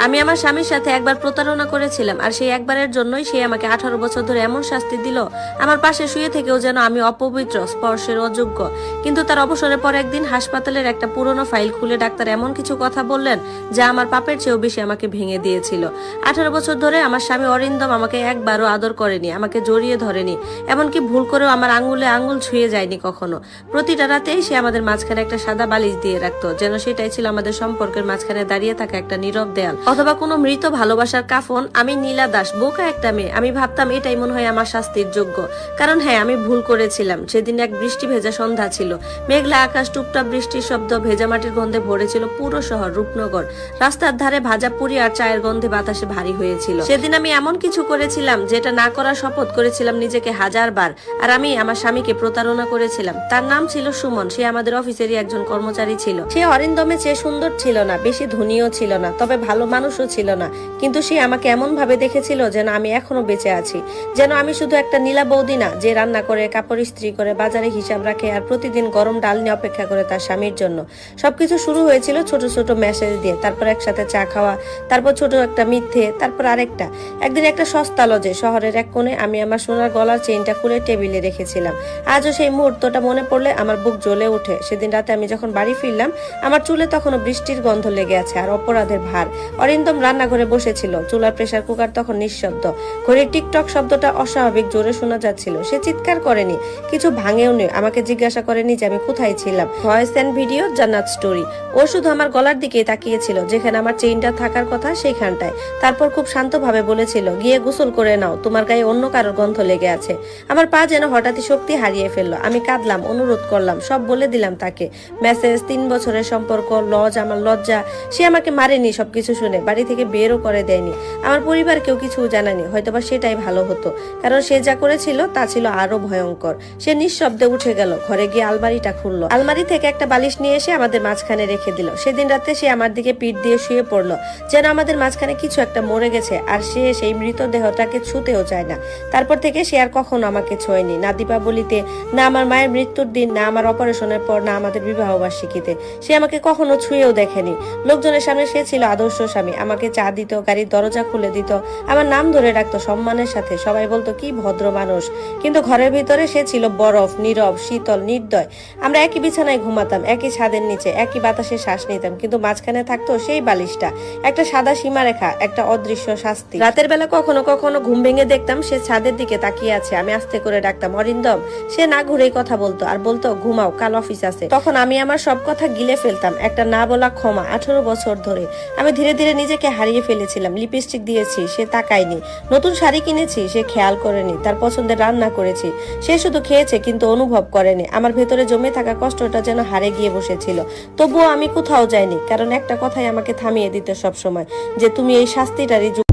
আমি আমার স্বামীর সাথে একবার প্রতারণা করেছিলাম, আর সেই একবারের জন্যই সে আমাকে 18 বছর ধরে এমন শাস্তি দিল, আমার পাশে শুয়ে থেকেও যেন আমি অপবিত্র, স্পর্শের অযোগ্য। কিন্তু তার অবসরের পর একদিন হাসপাতালের একটা পুরনো ফাইল খুলে ডাক্তার এমন কিছু কথা বললেন যা আমার পাপের চেয়েও বেশি আমাকে ভেঙে দিয়েছিল। 18 বছর ধরে আমার স্বামী অরিন্দম আমাকে একবারও আদর করেনি, আমাকে জড়িয়ে ধরেনি, এমনকি ভুল করেও আমার আঙ্গুলে আঙ্গুল ছুঁয়ে যায়নি কখনো। প্রতিটা রাতেই সে আমাদের মাঝখানে একটা সাদা বালিশ দিয়ে রাখতো, যেন সেটাই ছিল আমাদের সম্পর্কের মাঝখানে দাঁড়িয়ে থাকা একটা নীরব দেয়াল, অথবা কোনো মৃত ভালোবাসার কাফন। আমি নীলা দাস, বোকা একটা মেয়ে, আমি ভাবতাম এটাই মনে হয় আমার শাস্তির যোগ্য। কারণ হ্যাঁ, আমি ভুল করেছিলাম। সেদিন এক বৃষ্টি ভেজা সন্ধ্যা ছিল, মেঘলা আকাশ, টুপটাপ বৃষ্টির শব্দ, ভেজা মাটির গন্ধে ভরেছিল পুরো শহর রূপনগর। রাস্তার ধারে ভাজা পুরি আর চায়ের গন্ধে বাতাসে ভারী হয়েছিল। সেদিন আমি এমন কিছু করেছিলাম যেটা না করার শপথ করেছিলাম নিজেকে 1000 বার। আর আমি আমার স্বামীকে প্রতারণা করেছিলাম। তার নাম ছিল সুমন, সে আমাদের অফিসেরই একজন কর্মচারী ছিল। সে অরিন্দমে চেয়ে সুন্দর ছিল না, বেশি ধনীও ছিল না, তবে ভালো মানুষও ছিল না। কিন্তু সে আমাকে এমন ভাবে দেখেছিল যেন আমি এখনো বেঁচে আছি, যেন আমি শুধু একটা নীলা বৌদি না, যে রান্না করে, কাপড় ইস্ত্রি করে, বাজারে হিসাব রাখে আর প্রতিদিন গরম ডাল নিয়ে অপেক্ষা করে তার স্বামীর জন্য। সবকিছু শুরু হয়েছিল ছোট ছোট মেসেজ দিয়ে, তারপর একসাথে চা খাওয়া, তারপর ছোট একটা মিথ্যে, তারপর আরেকটা। একদিন একটা সস্তা লজে শহরের এক কোণে আমি আমার সোনার গলার চেইনটা খুলে টেবিলে রেখেছিলাম। আজও সেই মুহূর্তটা মনে পড়লে আমার বুক জ্বলে ওঠে। সেদিন রাতে আমি যখন বাড়ি ফিরলাম, আমার চুলে তখনও বৃষ্টির গন্ধ লেগে আছে আর অপরাধের ভার। অরিন্দম রান্নাঘরে বসেছিল, চুলার প্রেসার কুকার তখন নিঃশব্দ, ঘড়ির টিকটক শব্দটা অস্বাভাবিক জোরে শোনা যাচ্ছিল। সে চিৎকার করেনি, কিছু ভাঙেওনি, আমাকে জিজ্ঞাসা করেনি যে আমি কোথায় ছিলাম। ভয়েস এন্ড ভিডিও, জান্নাত স্টোরি। ও শুধু আমার গলার দিকে তাকিয়েছিল, যেখানে আমার চেইনটা থাকার কথা সেইখানটায়। তারপর খুব শান্তভাবে বলেছিল, গিয়ে গোসল করে নাও, তোমার গায়ে অন্য কারোর গন্ধ লেগে আছে। আমার পা যেন হঠাৎই শক্তি হারিয়ে ফেললো। আমি কাঁদলাম, অনুরোধ করলাম, সব বলে দিলাম তাকে। মেসেজ, 3 বছরের সম্পর্ক, লজ, আমার লজ্জা। সে আমাকে মারেনি সবকিছু শুনে, বাড়ি থেকে বেরও করে দেয়নি, আমার পরিবার কেউ কিছু জানায়নি। হয়তোবা সেটাই ভালো হতো, কারণ সে যা করেছিল তা ছিল আরো ভয়ঙ্কর। সে নিঃশব্দে উঠে গেল, ঘরে গিয়ে আলমারিটা খুললো, আলমারি থেকে একটা বালিশ নিয়ে এসে আমাদের মাঝখানে রেখে দিল। সেদিন রাতে সে আমার দিকে পিঠ দিয়ে শুয়ে পড়লো, যেন আমাদের মাঝখানে কিছু একটা মরে গেছে আর সে সেই মৃতদেহটাকে ছুঁতেও চায় না। তারপর থেকে সে আর কখনো আমাকে ছোঁয়নি, না দীপাবলিতে, না আমার মায়ের মৃত্যুর দিন, না আমার অপারেশনের পর, না আমাদের বিবাহ বার্ষিকীতে। সে আমাকে কখনো ছুঁয়েও দেখেনি। লোকজনের সামনে সে ছিল আদর্শ স্বামী, আমাকে চা দিত, গাড়ির দরজা খুলে দিত, আমার নাম ধরে রাখতো সম্মানের সাথে। সবাই বলতো কি ভদ্র মানুষ, কিন্তু ঘরের ভিতরে সে ছিল বরফ, নীরব, শীতল, নির্দয়। আমরা একই বিছানায় ঘুমাতাম, একই ছাদের নিচে, একই বাতাসে শ্বাস নিতাম, কিন্তু মাঝখানে থাকতো সেই বালিশটা, একটা সাদা সীমারেখা, একটা অদৃশ্য শাস্তি। রাতের বেলা কখনো কখনো ঘুম ভেঙে দেখতাম সে ছাদের দিকে তাকিয়ে আছে। আমি আস্তে করে ডাকতাম, অরিন্দম। সে না ঘুরেই কথা বলতো আর বলতো, ঘুমাও, কাল অফিস আছে। তখন আমি আমার সব কথা গিলে ফেলতাম, একটা না বলা ক্ষমা। 18 বছর ধরে আমি ধীরে ধীরে নিজেকে হারিয়ে ফেলেছিলাম। লিপস্টিক দিয়েছি, সে তাকায়নি। নতুন শাড়ি কিনেছি, সে খেয়াল করেনি। তার পছন্দের রান্না করেছি, সে শুধু খেয়েছে কিন্তু অনুভব করেনি। আমার ভেতরে জমে থাকা কষ্টটা যেন হারে গিয়ে বসেছিল। তবুও আমি কোথাও যাইনি, কারণ একটা কথাই আমাকে থামিয়ে দিত সবসময়, যে তুমি এই শাস্তিটারই যোগ্য।